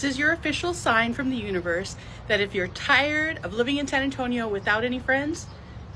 This is your official sign from the universe that if you're tired of living in San Antonio without any friends,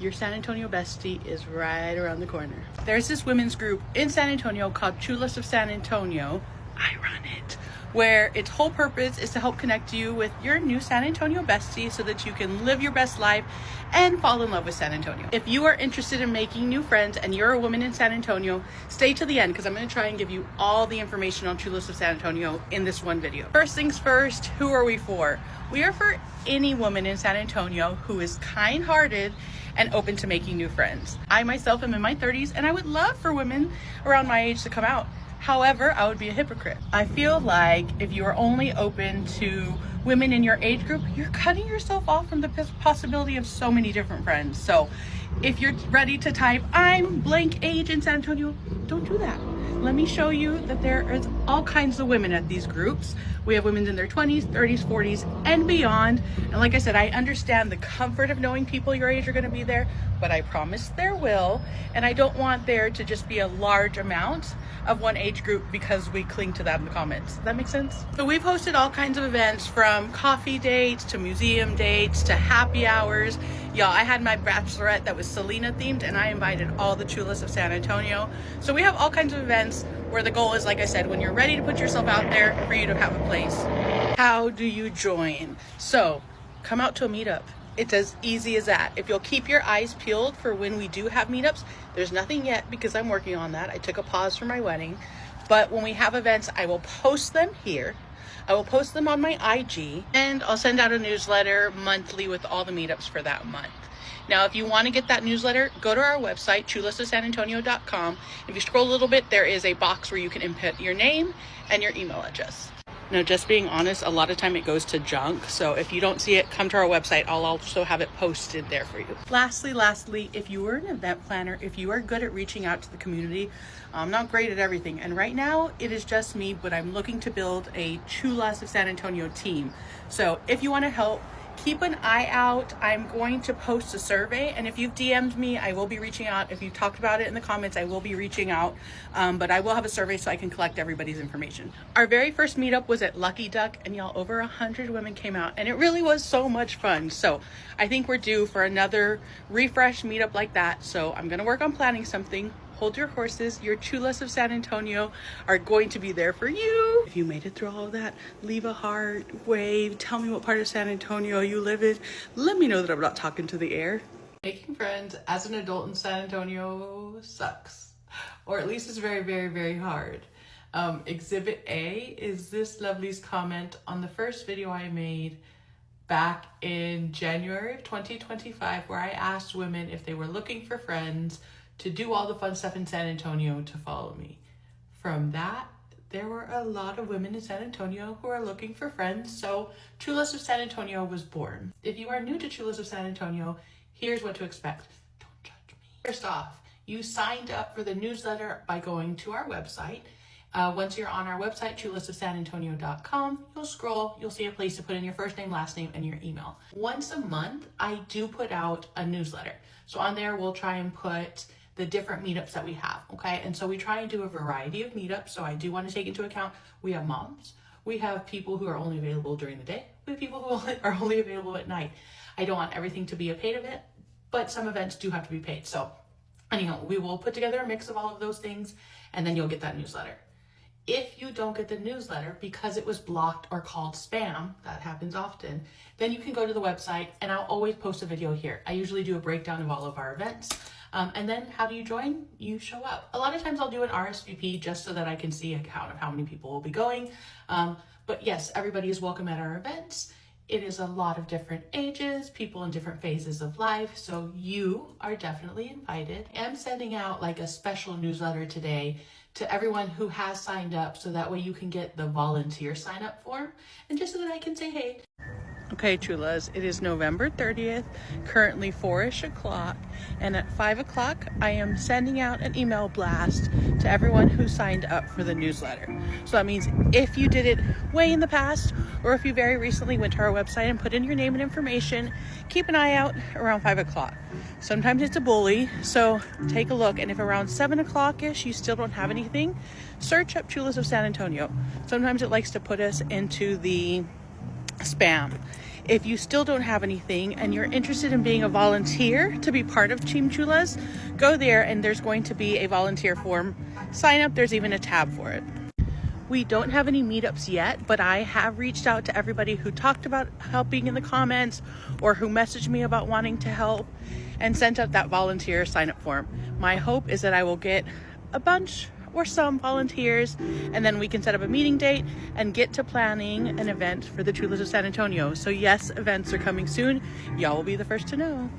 your San Antonio bestie is right around the corner. There's this women's group in San Antonio called Chulas of San Antonio. I run it, where its whole purpose is to help connect you with your new San Antonio bestie so that you can live your best life and fall in love with San Antonio. If you are interested in making new friends and you're a woman in San Antonio, stay to the end because I'm going to try and give you all the information on Chulas of San Antonio in this one video. First things first, who are we for? We are for any woman in San Antonio who is kind-hearted and open to making new friends. I myself am in my 30s and I would love for women around my age to come out. However, I would be a hypocrite. I feel like if you are only open to women in your age group, you're cutting yourself off from the possibility of so many different friends. So if you're ready to type, I'm blank age in San Antonio, don't do that. Let me show you that there is all kinds of women at these groups. We have women in their 20s, 30s, 40s, and beyond. And like I said, I understand the comfort of knowing people your age are going to be there, but I promise there will. And I don't want there to just be a large amount of one age group because we cling to that in the comments. Does that make sense? So we've hosted all kinds of events from coffee dates to museum dates to happy hours. Y'all, I had my bachelorette that was Selena themed and I invited all the Chulas of San Antonio. So we have all kinds of events where the goal is, like I said, when you're ready to put yourself out there, for you to have a place. How do you join? So come out to a meetup. It's as easy as that. If you'll keep your eyes peeled for when we do have meetups, there's nothing yet because I'm working on that. I took a pause for my wedding. But when we have events, I will post them here. I will post them on my IG and I'll send out a newsletter monthly with all the meetups for that month. Now, if you want to get that newsletter, go to our website, chulasofsanantonio.com. If you scroll a little bit, there is a box where you can input your name and your email address. Now, just being honest, a lot of time it goes to junk. So if you don't see it, come to our website. I'll also have it posted there for you. Lastly, if you are an event planner, if you are good at reaching out to the community, I'm not great at everything. And right now it is just me, but I'm looking to build a Chulas of San Antonio team. So if you want to help, keep an eye out. I'm going to post a survey, and if you've DM'd me, I will be reaching out. If you've talked about it in the comments, I will be reaching out, but I will have a survey so I can collect everybody's information. Our very first meetup was at Lucky Duck, and y'all, over 100 women came out, and it really was so much fun. So I think we're due for another refresh meetup like that. So I'm gonna work on planning something. Hold your horses. Your Chulas of San Antonio are going to be there for you. If you made it through all of that, leave a heart, wave, tell me what part of San Antonio you live in. Let me know that I'm not talking to the air. Making friends as an adult in San Antonio sucks, or at least it's very, very, very hard. Exhibit A is this lovely's comment on the first video I made back in January of 2025, where I asked women if they were looking for friends to do all the fun stuff in San Antonio to follow me. From that, there were a lot of women in San Antonio who are looking for friends, so Chulas of San Antonio was born. If you are new to Chulas of San Antonio, here's what to expect. Don't judge me. First off, you signed up for the newsletter by going to our website. Once you're on our website, chulasofsanantonio.com, you'll scroll, you'll see a place to put in your first name, last name, and your email. Once a month, I do put out a newsletter. So on there, we'll try and put the different meetups that we have, okay? And so we try and do a variety of meetups. So I do want to take into account, we have moms, we have people who are only available during the day, we have people who are only available at night. I don't want everything to be a paid event, but some events do have to be paid. So anyhow, we will put together a mix of all of those things, and then you'll get that newsletter. If you don't get the newsletter because it was blocked or called spam, that happens often, then you can go to the website and I'll always post a video here. I usually do a breakdown of all of our events. And then how do you join? You show up. A lot of times I'll do an RSVP just so that I can see a count of how many people will be going. But yes, everybody is welcome at our events. It is a lot of different ages, people in different phases of life, so you are definitely invited. I'm sending out like a special newsletter today to everyone who has signed up so that way you can get the volunteer sign up form, and just so that I can say, hey, Okay, Chulas, it is November 30th, currently 4-ish o'clock, and at 5 o'clock, I am sending out an email blast to everyone who signed up for the newsletter. So that means if you did it way in the past, or if you very recently went to our website and put in your name and information, keep an eye out around 5 o'clock. Sometimes it's a bully, so take a look, and if around 7 o'clock-ish you still don't have anything, search up Chulas of San Antonio. Sometimes it likes to put us into the spam. If you still don't have anything and you're interested in being a volunteer to be part of Team Chulas, go there and there's going to be a volunteer form. Sign up, there's even a tab for it. We don't have any meetups yet, but I have reached out to everybody who talked about helping in the comments or who messaged me about wanting to help and sent out that volunteer sign up form. My hope is that I will get a bunch or some volunteers, and then we can set up a meeting date and get to planning an event for the Chulas of San Antonio. So yes, events are coming soon. Y'all will be the first to know.